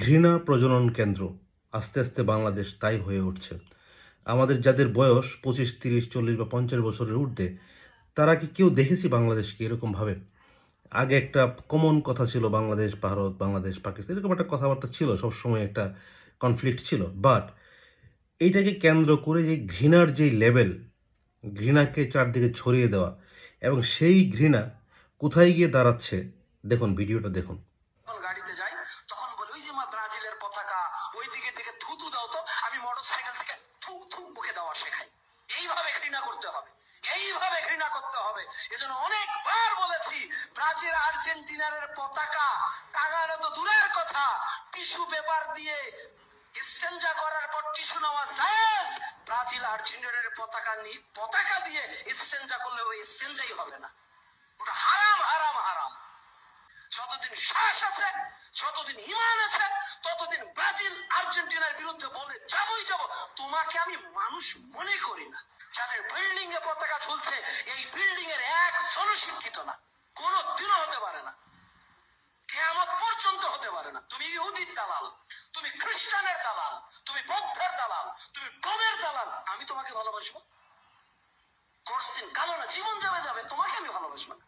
ঘৃণা প্রজনন কেন্দ্র আস্তে আস্তে বাংলাদেশ তাই হয়ে উঠছে। আমাদের যাদের বয়স ২৫, ৩০, ৪০ বা ৫০ বছরের ঊর্ধ্বে, তারা কি কেউ দেখেছি বাংলাদেশকে এরকমভাবে? আগে একটা কমন কথা ছিল বাংলাদেশ, ভারত, বাংলাদেশ, পাকিস্তান এরকম একটা কথাবার্তা ছিল। সবসময় একটা কনফ্লিক্ট ছিল। বাট এইটাকে কেন্দ্র করে যে ঘৃণার যেই লেভেল, ঘৃণাকে চারদিকে ছড়িয়ে দেওয়া এবং সেই ঘৃণা কোথায় গিয়ে দাঁড়াচ্ছে দেখুন, ভিডিওটা দেখুন। যখন গাড়িতে যাই তখন বলি ওই যে মা ব্রাজিলের পতাকা ওই দিকে থেকে থুতু দাও তো, আমি মোটরসাইকেল থেকে থু থু মুখে দেওয়া শেখাই। এইভাবে ঘৃণা করতে হবে, এইভাবে ঘৃণা করতে হবে। এজন্য অনেকবার বলেছি ব্রাজিল আর্জেন্টিনার পতাকা টাঙানো তো দূরের কথা, টিস্যু পেপার দিয়ে ইস্তেঞ্জা করার পর টিস্যু নেওয়া জায়েজ। ব্রাজিল আর্জেন্টিনার পতাকা দিয়ে ইস্তেঞ্জা করলে ওই ইস্তেঞ্জাই হবে না, ওটা হারাম হারাম হারাম। যতদিন শ্বাস আছে, যতদিন ইমান আছে, ততদিন ব্রাজিল আর্জেন্টিনার বিরুদ্ধে বলে যাবই যাব। তোমাকে আমি মানুষ মনে করি না। যাদের বিল্ডিং এ পতাকা ঝুলছে, এই বিল্ডিং এর একজনও শিক্ষিত না, কোনো দিনও হতে পারে না, কিয়ামত পর্যন্ত হতে পারে না। তুমি ইহুদির দালাল, তুমি খ্রিস্টানের দালাল, তুমি বৌদ্ধের দালাল, তুমি বোমের দালাল। আমি তোমাকে ভালোবাসবো? করছেন কালো না, জীবন যাবে যাবে, তোমাকে আমি ভালোবাসবো না।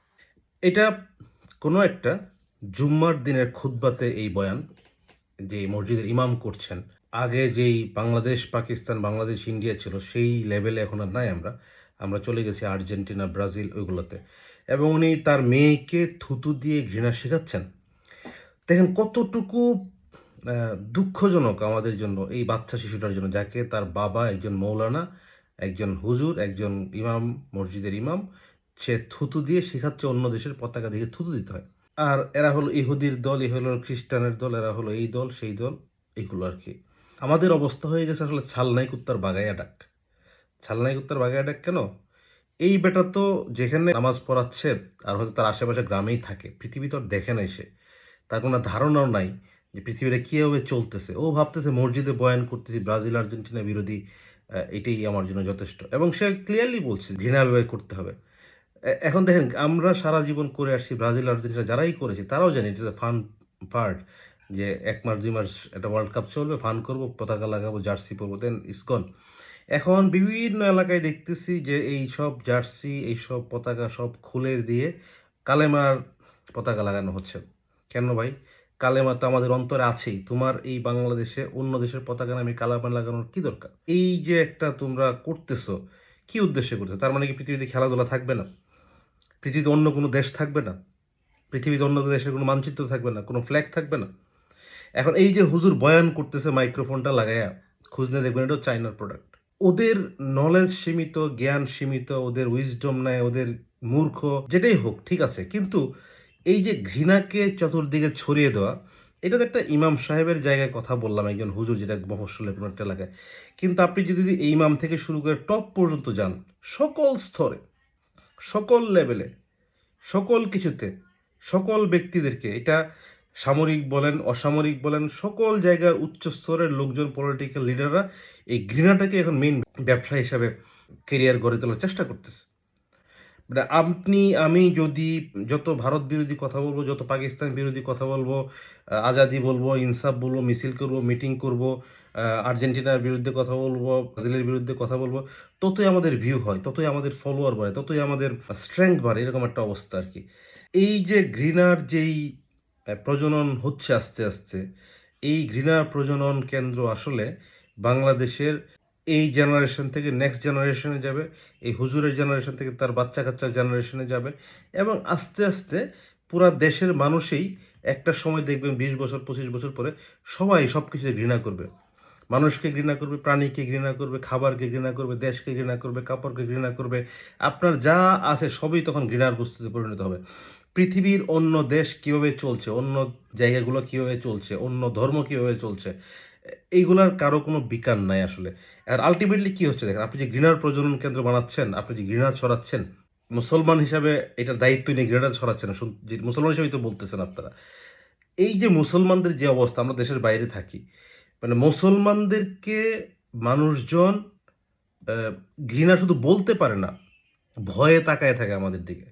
এটা কোনো একটা জুম্মার দিনের খুতবাতে এই বয়ান যে মসজিদের ইমাম করছেন। আগে যেই বাংলাদেশ, পাকিস্তান, বাংলাদেশ, ইন্ডিয়া ছিল সেই লেভেলে এখন আর নাই আমরা। আমরা চলে গেছি আর্জেন্টিনা, ব্রাজিল ওইগুলোতে। এবং উনি তার মেয়েকে থুতু দিয়ে ঘৃণা শেখাচ্ছেন। দেখেন কতটুকু দুঃখজনক আমাদের জন্য, এই বাচ্চা শিশুটার জন্য, যাকে তার বাবা একজন মৌলানা, একজন হুজুর, একজন ইমাম, মসজিদের ইমাম, সে থুতু দিয়ে শেখাচ্ছে অন্য দেশের পতাকা দেখে থুতু দিতে হয়। আর এরা হলো ইহুদির দল, এ হলো খ্রিস্টানের দল, এরা হলো এই দল সেই দল, এগুলো আর কি। আমাদের অবস্থা হয়ে গেছে আসলে ছালনাই কুত্তার বাগাইয়া ডাক। ছালনাই কুত্তার বাগাইয়া ডাক কেন? এই বেটা তো যেখানে নামাজ পড়াচ্ছে আর হয়তো তার আশেপাশে গ্রামেই থাকে, পৃথিবী তো আর দেখে নাই সে, তার কোনো ধারণাও নাই যে পৃথিবীটা কীভাবে চলতেছে। ও ভাবতেছে মসজিদে বয়ান করতেছি ব্রাজিল আর্জেন্টিনা বিরোধী, এটাই আমার জন্য যথেষ্ট। এবং সে ক্লিয়ারলি বলছে ঘৃণা ব্যবহার করতে হবে। এখন দেখেন, আমরা সারা জীবন করে আসছি, ব্রাজিল আর্জেন্টিনা যারাই করেছে তারাও জানে ইট ইস এ ফান পার্ট, যে ১ মাস ২ মাস একটা ওয়ার্ল্ড কাপ চলবে, ফান করবো, পতাকা লাগাবো, জার্সি পরবো, দেন ইসকন। এখন বিভিন্ন এলাকায় দেখতেছি যে এই সব জার্সি, এইসব পতাকা সব খুলে দিয়ে কালেমার পতাকা লাগানো হচ্ছে। কেন ভাই? কালেমা তো আমাদের অন্তরে আছেই। তোমার এই বাংলাদেশে অন্য দেশের পতাকা নামে কালেমা লাগানোর কি দরকার? এই যে একটা তোমরা করতেছো, কি উদ্দেশ্যে করতেছো? তার মানে কি পৃথিবীতে খেলাধুলা থাকবে না? পৃথিবীতে অন্য কোনো দেশ থাকবে না? পৃথিবীতে অন্য দেশের কোনো মানচিত্র থাকবে না? কোনো ফ্ল্যাগ থাকবে না? এখন এই যে হুজুর বয়ান করতেছে মাইক্রোফোনটা লাগায়া, খোঁজ নিয়ে দেখবেন এটাও চায়নার প্রোডাক্ট। ওদের নলেজ সীমিত, জ্ঞান সীমিত, ওদের উইজডম নাই, ওদের মূর্খ, যেটাই হোক ঠিক আছে। কিন্তু এই যে ঘৃণাকে চতুর্দিকে ছড়িয়ে দেওয়া, এটা তো একটা ইমাম সাহেবের জায়গায় কথা বললাম, একজন হুজুর, যেটা মফস্বলের কোনো একটা এলাকায়। কিন্তু আপনি যদি এই ইমাম থেকে শুরু করে টপ পর্যন্ত যান, সকল স্তরে, সকল লেভেলে, সকল কিছুতে, সকল ব্যক্তিদেরকে, এটা সামরিক বলেন, অসামরিক বলেন, সকল জায়গার উচ্চ স্তরের লোকজন, পলিটিক্যাল লিডাররা এই ঘৃণাটাকে এখন মেইন ব্যবসা হিসাবে কেরিয়ার গড়ে তোলার চেষ্টা করতেছে। মানে আপনি আমি যদি যত ভারত বিরোধী কথা বলবো, যত পাকিস্তান বিরোধী কথা বলবো, আজাদি বলবো, ইনসাফ বলবো, মিছিল করবো, মিটিং করবো, আর্জেন্টিনার বিরুদ্ধে কথা বলবো, ব্রাজিলের বিরুদ্ধে কথা বলবো, ততই আমাদের ভিউ হয়, ততই আমাদের ফলোয়ার বাড়ে, ততই আমাদের স্ট্রেংথ বাড়ে, এরকম একটা অবস্থা আর কি। এই যে ঘৃণার যেই প্রজনন হচ্ছে আস্তে আস্তে, এই ঘৃণার প্রজনন কেন্দ্র আসলে বাংলাদেশের এই জেনারেশন থেকে নেক্সট জেনারেশনে যাবে, এই হুজুরের জেনারেশন থেকে তার বাচ্চা কাচ্চার জেনারেশনে যাবে, এবং আস্তে আস্তে পুরা দেশের মানুষই একটা সময় দেখবেন ২০ বছর ২৫ বছর পরে সবাই সব কিছুতে ঘৃণা করবে। মানুষকে ঘৃণা করবে, প্রাণীকে ঘৃণা করবে, খাবারকে ঘৃণা করবে, দেশকে ঘৃণা করবে, কাপড়কে ঘৃণা করবে। আপনার যা আছে সবই তখন ঘৃণার বস্তুতে পরিণত হবে। পৃথিবীর অন্য দেশ কীভাবে চলছে, অন্য জায়গাগুলো কীভাবে চলছে, অন্য ধর্ম কীভাবে চলছে, এইগুলার কারো কোনো বিকার নাই আসলে। আর আল্টিমেটলি কী হচ্ছে দেখেন, আপনি যে ঘৃণার প্রজনন কেন্দ্র বানাচ্ছেন, আপনি যে ঘৃণা ছড়াচ্ছেন, মুসলমান হিসাবে এটার দায়িত্ব নিয়ে ঘৃণাটা ছড়াচ্ছেন না, যে মুসলমান হিসেবেই তো বলতেছেন আপনারা। এই যে মুসলমানদের যে অবস্থা, আমরা দেশের বাইরে থাকি, মানে মুসলমানদেরকে মানুষজন আ ঘৃণা শুধু বলতে পারে না, ভয়ে তাকায় থাকে আমাদের দিকে।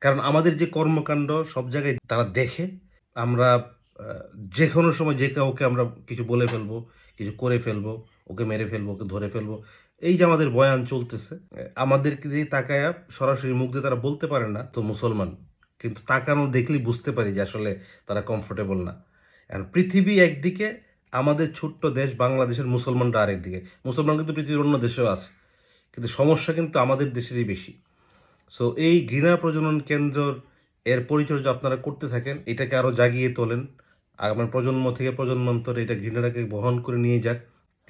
কারণ আমাদের যে কর্মকাণ্ড সব জায়গায় তারা দেখে। আমরা যে কোনো সময় যে কাউকে আমরা কিছু বলে ফেলবো, কিছু করে ফেলবো, ওকে মেরে ফেলবো, ওকে ধরে ফেলবো। এই যে আমাদের বয়ান চলতেছে, আমাদেরকে দিয়ে তাকায়া সরাসরি মুখ দিয়ে তারা বলতে পারে না তো মুসলমান। কিন্তু তাকানো দেখলেই বুঝতে পারি যে আসলে তারা কমফোর্টেবল না। এখন পৃথিবী একদিকে, আমাদের ছোট্ট দেশ বাংলাদেশের মুসলমানরা আরেকদিকে। মুসলমান কিন্তু পৃথিবীর অন্য দেশেও আছে। কিন্তু সমস্যা কিন্তু আমাদের দেশেরই বেশি। সো এই ঘৃণা প্রজনন কেন্দ্রর এর পরিচর্যা আপনারা করতে থাকেন। এটাকে আরো জাগিয়ে তোলেন। আমার প্রজন্ম থেকে প্রজন্মান্তরে এটা ঘৃণাটাকে বহন করে নিয়ে যাক।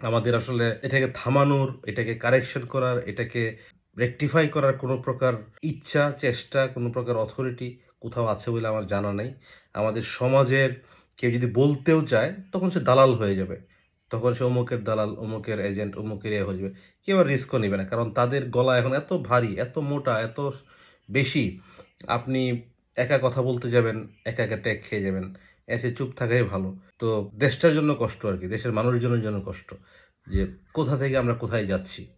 আমাদের আসলে এটাকে থামানোর, এটাকে কারেকশন করার, এটাকে রেকটিফাই করার কোনো প্রকার ইচ্ছা, চেষ্টা, কোনো প্রকার অথরিটি কোথাও আছে বলে আমার জানা নাই। আমাদের সমাজের কেউ যদি বলতেও চায়, তখন সে দালাল হয়ে যাবে। তখন সে অমুকের দালাল, অমুকের এজেন্ট, অমুকের হয়ে যাবে। কেউ আর রিস্কও নিবে না। কারণ তাদের গলা এখন এত ভারী, এত মোটা, এত বেশি, আপনি একা কথা বলতে যাবেন, একা, একা ট্যাগ খেয়ে যাবেন। এর চেয়ে চুপ থাকাই ভালো। তো দেশটার জন্য কষ্ট আরকি। দেশের মানুষজনের জন্য কষ্ট। যে কোথা থেকে আমরা কোথায় যাচ্ছি।